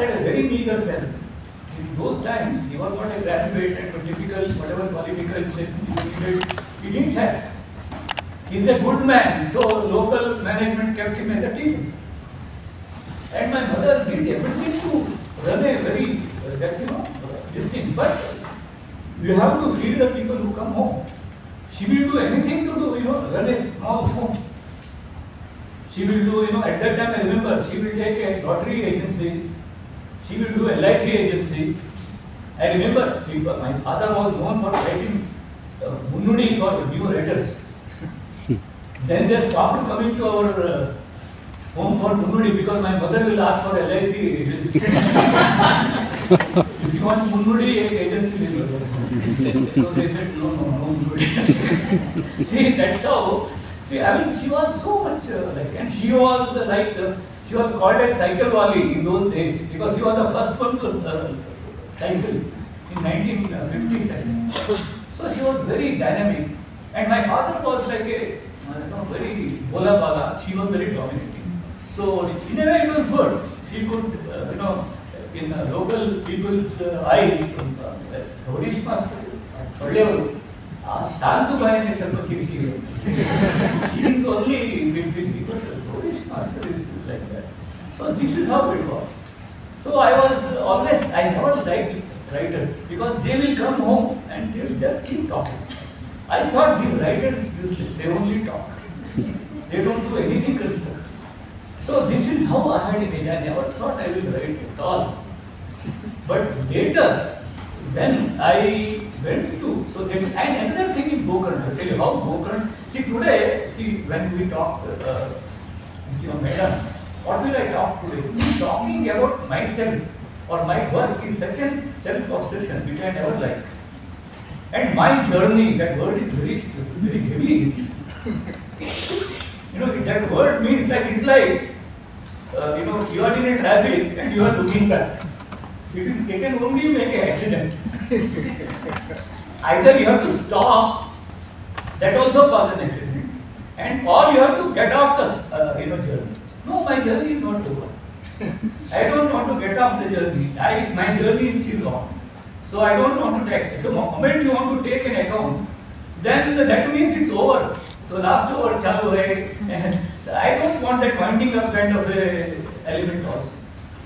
had a very meager salary. In those times, he was not a graduate and typical whatever qualifications he didn't have. He's a good man, so local management kept him as a teacher. And my mother did everything to run a very, this thing. But you have to feed the people who come home. She will do anything to do, run a small home. She will do, at that time I remember, she will take a lottery agency. She will do LIC agency. I remember my father was known for writing Munnudi for new letters. Then they stopped coming to our home for Munnudi because my mother will ask for LIC agency. If you want Munnudi agency, so they said no Munnudi. See, that's how. See, I mean, she was so much and she was she was called as cycle wali in those days because she was the first one to cycle in 1950s. So she was very dynamic, and my father was like a very bola bala. She was very dominating. So in a way it was good. She could in local people's eyes, Horish master, Shantu Bhai is a kid. She is only big, but Horish master is like that. So this is how it was. So I never liked writers because they will come home and they will just keep talking. I thought these writers useless, they only talk. They don't do anything constructive. So this is how I had it. I never thought I will write at all. But later, when I went to, so there's another thing in Gokarna. I'll tell you how Gokarna, today, when we talk, madam, what will I talk today? See, talking about myself or my work is such a self-obsession which I never liked. And my journey, that word is very heavy. That word means it's like, you are in a traffic and you are looking back. It can only make an accident. Either you have to stop, that also causes an accident, or you have to get off the journey. No, my journey is not over. I don't want to get off the journey. My journey is still long. So I don't want to take. So the moment you want to take an account, then that means it's over. So last over chalu hai. So I don't want that winding up kind of a element also.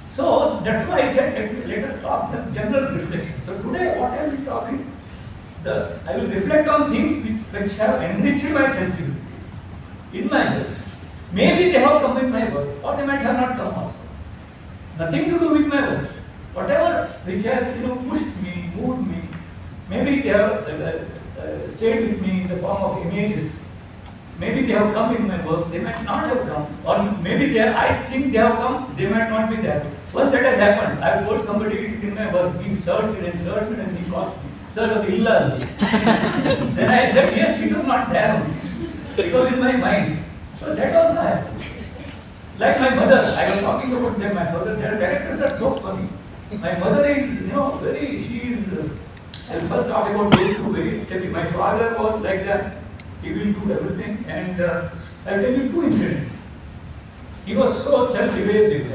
So that's why I said let us talk the general reflection. So today what I will be talking, I will reflect on things which have enriched my sensibilities in my life. Maybe they have come in my work, or they might have not come also. Nothing to do with my works. Whatever which has pushed me, moved me, maybe they have stayed with me in the form of images. Maybe they have come in my work, they might not have come, or maybe I think they have come, they might not be there. Once that has happened, I have told somebody in my work, he searched and he calls me, Sir, illa. Then I said, yes, it was not there only, because in my mind. So that also happens. Like my mother, I was talking about them, my father, their characters are so funny. My mother is, I'll first talk about those two very. My father was like that. He will do everything, and I'll tell you two incidents. He was so self-evasive,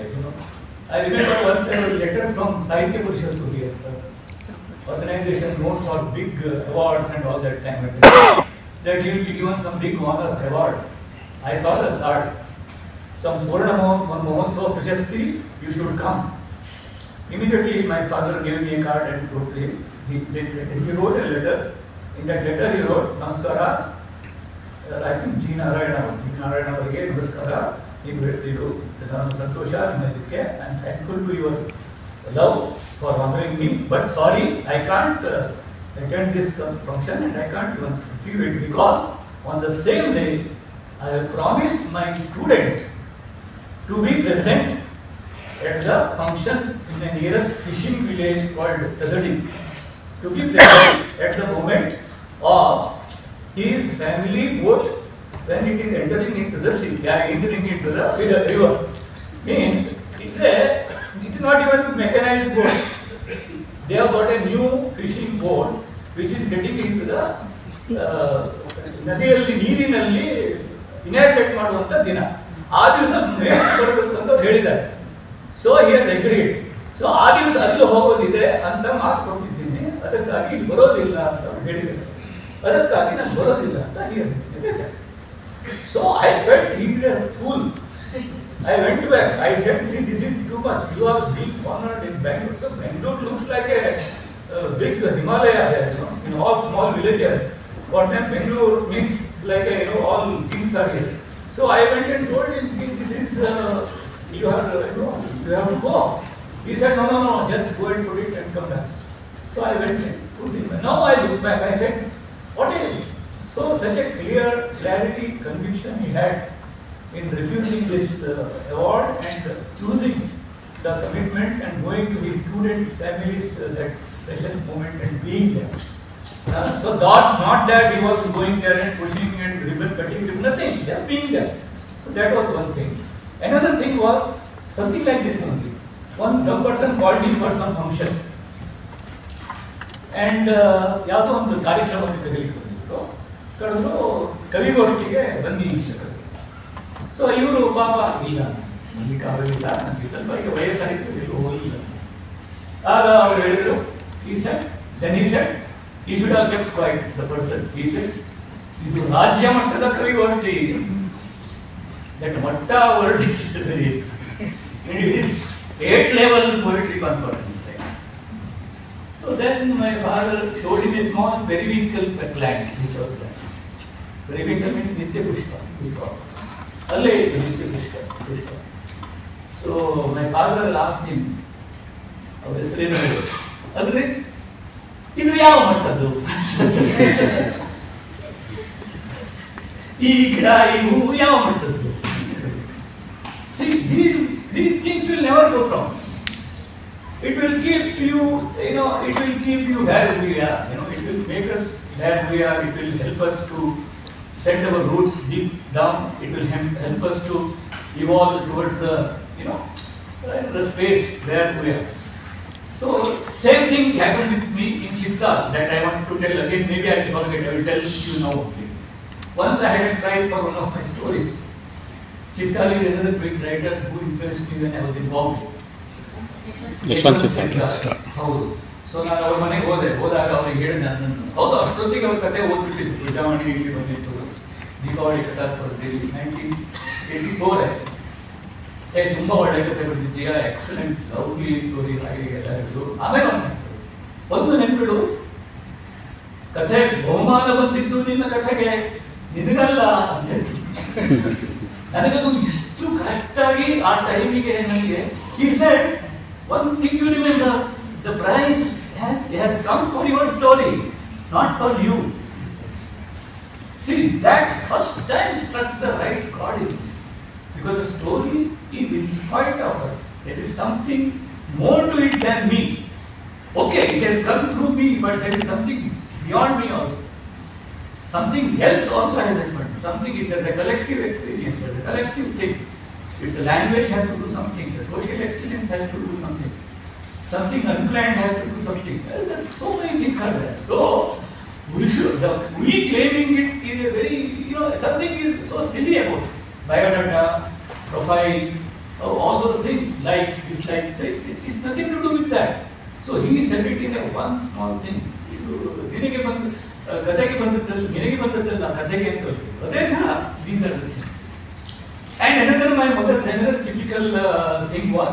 I remember once there was a letter from Sahitya Parishad to the organization known for big awards and all that time, that he will be given some big honor award. I saw the card. Some Swarna Mahotsav Prashasti, you should come. Immediately my father gave me a card and wrote to him. He wrote a letter. In that letter he wrote, Namaskara. I think G. Narayana Varge, Namaskara. He wrote, Santosha, I'm thankful to your love for honoring me, but sorry, I can't attend this function and I can't even receive it because on the same day I have promised my student to be present at the function in the nearest fishing village called Tadadi, to be present at the moment of his family boat when it is entering into the sea, entering into the river. Means it is not even mechanized boat. They have got a new fishing boat which is getting into the ನದಿಯಲ್ಲಿ ನೀರಿನಲ್ಲಿ inaugurate ಮಾಡುವಂತ ದಿನ ಆ ದಿವಸ ಬರಬೇಕು ಅಂತ ಹೇಳಿದ್ದಾರೆ. So he had agreed. So ಆ ದಿವಸ ಅಲ್ಲಿ ಹೋಗೋದಿದೆ ಅಂತ ಮಾತು ಕೊಟ್ಟಿದ್ದೀನಿ, ಅದಕ್ಕಾಗಿ ಇಲ್ಲಿ ಬರೋದಿಲ್ಲ ಅಂತ ಹೇಳಿದ್ದಾರೆ. ಅದಕ್ಕಾಗಿ ನಾನು ಬರೋದಿಲ್ಲ ಅಂತ ಹೇಳಿದೆ. So I felt he is a fool. I went back. I said, see, this is too much. You are being honored in Bangalore. So Bangalore looks like a big Himalaya there, you know, in all small villages. For them, Bangalore means like a, you know, all kings are here. So I went and told him, this is you have to go. He said, no, just go and put it and come back. So I went and put it. Now I look back. I said, what is it? So such a clear clarity, conviction he had in refusing this award and choosing the commitment and going to his students' families that precious moment and being there. So not that he was going there and pushing and ribbon cutting, nothing, just being there. So that was one thing. Another thing was something like this only. Some person called him for some function. And ಯಾವುದೋ ಒಂದು ಕಾರ್ಯಕ್ರಮಕ್ಕೆ ಕರೀಲಿಕ್ಕೆ ಕರೆದು ಕವಿಗೋಷ್ಠಿಗೆ ಬನ್ನಿ ಶಿಕ್ಷಕರು. So ಇವರು ಪಾಪ ಇಲ್ಲ ನನಗೆ ಆಗಲಿಲ್ಲ, ನನಗೆ ಸ್ವಲ್ಪ ಈಗ ವಯಸ್ಸಾಯಿತು, ಎಲ್ಲೂ ಹೋಗಲಿಲ್ಲ. ಆಗ ಅವರು ಹೇಳಿದರು, he said he should have kept quiet, the person. He said, ಇದು ರಾಜ್ಯ ಮಟ್ಟದ ಕವಿಗೋಷ್ಠಿ, that matta word is very, it is state level poetry conference. So then my father showed him a small periwinkle plant, which was there. Periwinkle means Nitya Pushpa, we call it. Alle Nitya Pushpa. So my father asked him, Adre, idu yav mattadu? Ee gida ee hoo yav mattadu? See, these things will never go from. It will keep you, it will keep you where we are, it will make us where we are, it will help us to set our roots deep down, it will help us to evolve towards the, the space where we are. So, same thing happened with me in Chittal that I want to tell again, maybe I will forget, I will tell you now. Once I had a prize for one of my stories. Chittal is another great writer who influenced me when I was in Bombay. ಹೌದು. So ನಾನು ಅವ್ರ ಮನೆಗೆ ಹೋದಾಗ ಅವ್ರಿಗೆ ಹೇಳಿದೆ, ನಾನು ಹೌದು ಅಷ್ಟೊತ್ತಿಗೆ ಅವ್ರ ಕತೆ ಓದ್ಬಿಟ್ಟಿದ್ದು, ಪ್ರಜಾವಾಣಿ ಇಲ್ಲಿ ಬಂದಿತ್ತು, ದೀಪಾವಳಿ ಕಥಾ ಸ್ಪರ್ಧೆಯಲ್ಲಿ 1984 ಆಯ್ತು. ತುಂಬ ಒಳ್ಳೆ ಕತೆ ಬರ್ತಿದ್ದೀಯಾ, ಎಕ್ಸಲೆಂಟ್ ಲವ್ಲಿ ಸ್ಟೋರಿ, ಹಾಗೆ ಎಲ್ಲ ಇತ್ತು. ಆಮೇಲೆ ಒಂದು ನೆನಪಿಡು, ಕಥೆ ಬಹುಮಾನ ಬಂದಿದ್ದು ನಿನ್ನ ಕಥೆಗೆ, ನಿನಗಲ್ಲ ಅಂತ ಹೇಳ್ತೀನಿ. ನನಗದು ಇಷ್ಟು ಕರೆಕ್ಟಾಗಿ ಆ ಟೈಮಿಗೆ ನನಗೆ he said, one thing you remember, the prize has come for your story, not for you. See, that first time struck the right chord in me, because the story is in spite of us. There is something more to it than me. Okay, it has come through me, but there is something beyond me also. Something else also has happened. Something, it is a collective experience, a collective thing. It's the language has to do something, the social experience has to do something, something unplanned has to do something. Well, there's so many things are there. So we claiming it is a very, something is so silly about it. Biodata, profile, all those things, likes, dislikes, it's nothing to do with that. So he said it in a one small thing. ನಿನಗೆ ಬಂದ ಕಥೆಗೆ ಬಂದದ್ದಲ್ಲ, ನಿನಗೆ ಬಂದದ್ದಲ್ಲ ಕಥೆಗೆ ಅಂತ ಅದೇ ಥರ, these are the things. And another typical thing was